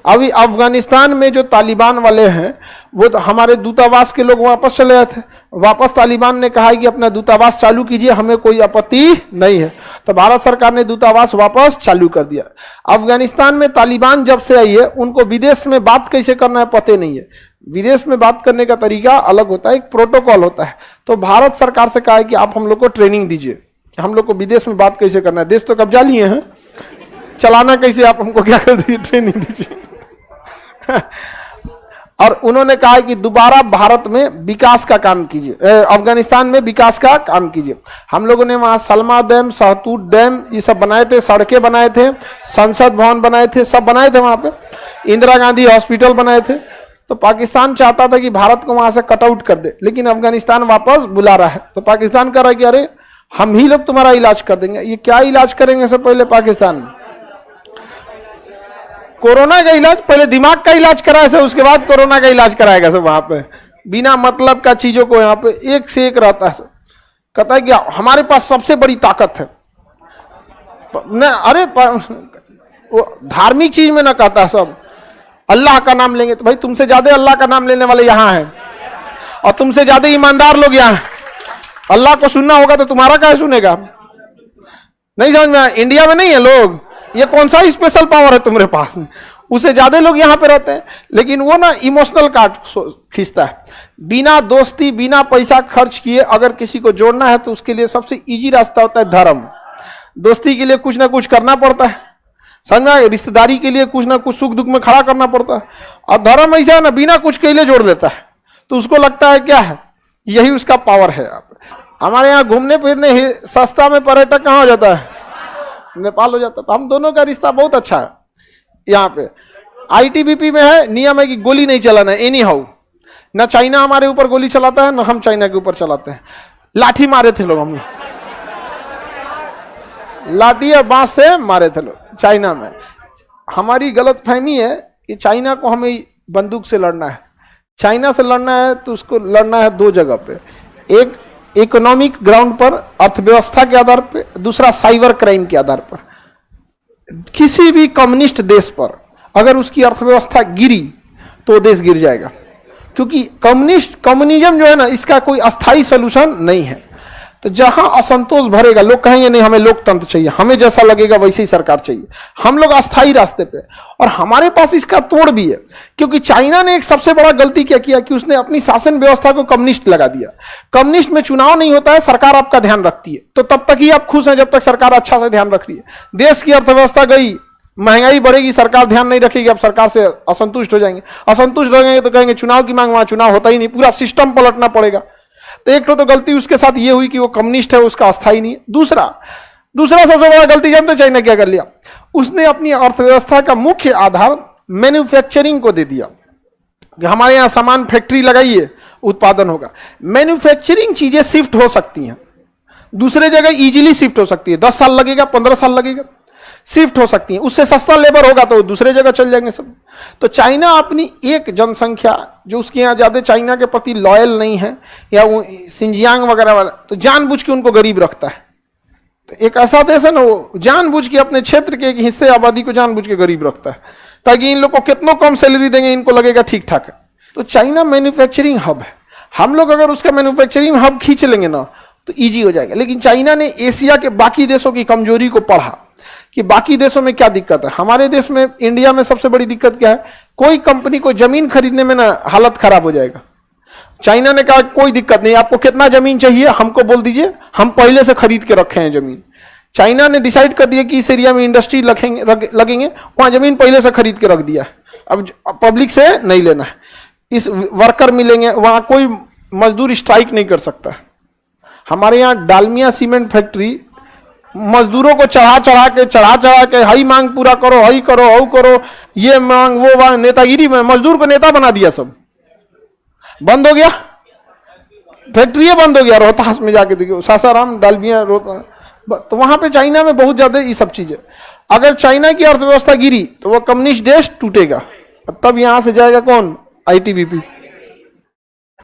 अभी अफगानिस्तान में जो तालिबान वाले हैं वो तो हमारे दूतावास के लोग वापस चले गए थे। वापस तालिबान ने कहा कि अपना दूतावास चालू कीजिए, हमें कोई आपत्ति नहीं है। तो भारत सरकार ने दूतावास वापस चालू कर दिया। अफगानिस्तान में तालिबान जब से आई है उनको विदेश में बात कैसे करना है पता नहीं है। विदेश में बात करने का तरीका अलग होता है, एक प्रोटोकॉल होता है। तो भारत सरकार से कहा है कि आप हम लोग को ट्रेनिंग दीजिए कि हम लोग को विदेश में बात कैसे करना है। देश तो कब्जा लिए हैं, चलाना कैसे, आप हमको क्या कर दीजिए, ट्रेनिंग दीजिए। और उन्होंने कहा कि दोबारा भारत में विकास का काम कीजिए, अफगानिस्तान में विकास का काम कीजिए। हम लोगों ने वहां सलमा डैम, सहतूत डैम ये सब बनाए थे, सड़कें बनाए थे, संसद भवन बनाए थे, सब बनाए थे वहां पे, इंदिरा गांधी हॉस्पिटल बनाए थे। तो पाकिस्तान चाहता था कि भारत को वहां से कटआउट कर दे, लेकिन अफगानिस्तान वापस बुला रहा है। तो पाकिस्तान कह रहा है कि अरे हम ही लोग तुम्हारा इलाज कर देंगे। ये क्या इलाज करेंगे? सब पहले पाकिस्तान में कोरोना का इलाज, पहले दिमाग का इलाज कराया सब, उसके बाद कोरोना का इलाज कराएगा सब। वहां पे बिना मतलब का चीजों को यहाँ पे एक से एक रहता है सब। कहता है कि हमारे पास सबसे बड़ी ताकत है न, अरे वो धार्मिक चीज में ना कहता है सब, अल्लाह का नाम लेंगे। तो भाई तुमसे ज्यादा अल्लाह का नाम लेने वाले यहाँ हैं और तुमसे ज्यादा ईमानदार लोग यहाँ हैं। अल्लाह को सुनना होगा तो तुम्हारा क्या सुनेगा? नहीं समझ में? इंडिया में नहीं है लोग, ये कौन सा स्पेशल पावर है तुम्हारे पास? उससे ज्यादा लोग यहाँ पे रहते हैं, लेकिन वो ना इमोशनल कार्ड खींचता है। बिना दोस्ती, बिना पैसा खर्च किए अगर किसी को जोड़ना है तो उसके लिए सबसे इजी रास्ता होता है धर्म। दोस्ती के लिए कुछ ना कुछ करना पड़ता है, समझ में? रिश्तेदारी के लिए कुछ ना कुछ सुख दुख में खड़ा करना पड़ता है। और धर्म ऐसा है ना, बिना कुछ के लिए जोड़ देता है। तो उसको लगता है क्या है, यही उसका पावर है। हमारे यहाँ घूमने फिरने सस्ता में पर्यटक कहाँ हो जाता है? नेपाल हो जाता। तो हम दोनों का रिश्ता बहुत अच्छा है। यहाँ पे आईटीबीपी में है, नियम है कि गोली नहीं चलाना है एनी हाउ। ना चाइना हमारे ऊपर गोली चलाता है, ना हम चाइना के ऊपर चलाते हैं। लाठी मारे थे लोग, हम लोग लाठी और बांस से मारे थे लोग चाइना में। हमारी गलत फहमी है कि चाइना को हमें बंदूक से लड़ना है। चाइना से लड़ना है तो उसको लड़ना है दो जगह पे, एक इकोनॉमिक ग्राउंड पर, अर्थव्यवस्था के आधार पे, दूसरा साइबर क्राइम के आधार पर। किसी भी कम्युनिस्ट देश पर अगर उसकी अर्थव्यवस्था गिरी तो देश गिर जाएगा, क्योंकि कम्युनिज्म जो है ना, इसका कोई अस्थाई सलूशन नहीं है। तो जहां असंतोष भरेगा, लोग कहेंगे नहीं हमें लोकतंत्र चाहिए, हमें जैसा लगेगा वैसे ही सरकार चाहिए, हम लोग अस्थाई रास्ते पे। और हमारे पास इसका तोड़ भी है, क्योंकि चाइना ने एक सबसे बड़ा गलती क्या किया कि उसने अपनी शासन व्यवस्था को कम्युनिस्ट लगा दिया। कम्युनिस्ट में चुनाव नहीं होता है, सरकार आपका ध्यान रखती है, तो तब तक ही आप खुश हैं जब तक सरकार अच्छा से ध्यान रख रही है। देश की अर्थव्यवस्था गई, महंगाई बढ़ेगी, सरकार ध्यान नहीं रखेगी, अब सरकार से असंतुष्ट हो जाएंगे। असंतुष्ट हो जाएंगे तो कहेंगे चुनाव की मांग, वहां चुनाव होता ही नहीं, पूरा सिस्टम पलटना पड़ेगा। तो एक तो गलती उसके साथ ये हुई कि वो कम्युनिस्ट है, उसका अस्थाई नहीं है। दूसरा सबसे बड़ा गलती जानते चाइना क्या कर लिया? उसने अपनी अर्थव्यवस्था का मुख्य आधार मैन्युफैक्चरिंग को दे दिया कि हमारे यहाँ सामान फैक्ट्री लगाइए, उत्पादन होगा। मैन्युफैक्चरिंग चीजें शिफ्ट हो सकती हैं, दूसरे जगह इजीली शिफ्ट हो सकती है, 10 साल लगेगा, 15 साल लगेगा, शिफ्ट हो सकती है। उससे सस्ता लेबर होगा तो दूसरे जगह चल जाएंगे सब। तो चाइना अपनी एक जनसंख्या जो उसके यहाँ ज्यादा चाइना के प्रति लॉयल नहीं है, या वो सिंजियांग वगैरह वाला, तो जानबूझ के उनको गरीब रखता है। तो एक ऐसा देश है ना, वो जानबूझ के अपने क्षेत्र के एक हिस्से आबादी को जानबूझ के गरीब रखता है, ताकि इन लोग को कितना कम सैलरी देंगे इनको लगेगा ठीक ठाक है। तो चाइना मैन्युफैक्चरिंग हब है, हम लोग अगर उसका मैन्युफैक्चरिंग हब खींच लेंगे ना तो ईजी हो जाएगा। लेकिन चाइना ने एशिया के बाकी देशों की कमजोरी को पढ़ा कि बाकी देशों में क्या दिक्कत है। हमारे देश में, इंडिया में सबसे बड़ी दिक्कत क्या है? कोई कंपनी को जमीन खरीदने में ना हालत खराब हो जाएगा। चाइना ने कहा कोई दिक्कत नहीं, आपको कितना जमीन चाहिए हमको बोल दीजिए, हम पहले से खरीद के रखे हैं जमीन। चाइना ने डिसाइड कर दिया कि इस एरिया में इंडस्ट्री लगेंगे, वहां जमीन पहले से खरीद के रख दिया। अब पब्लिक से नहीं लेना है, इस वर्कर मिलेंगे, वहां कोई मजदूर स्ट्राइक नहीं कर सकता। हमारे यहाँ डालमिया सीमेंट फैक्ट्री मजदूरों को चढ़ा के हई मांग पूरा करो, हई करो, हऊ करो, ये मांग वो मांग, नेतागिरी में मजदूर को नेता बना दिया। सब बंद हो गया, फैक्ट्री बंद हो गया। रोहतास में जाके देखिए, सासाराम, डालमिया, रोहतास, तो वहां पे चाइना में बहुत ज्यादा ये सब चीजें। अगर चाइना की अर्थव्यवस्था गिरी तो वो कम्युनिस्ट देश टूटेगा, तब यहां से जाएगा कौन? आईटीबीपी।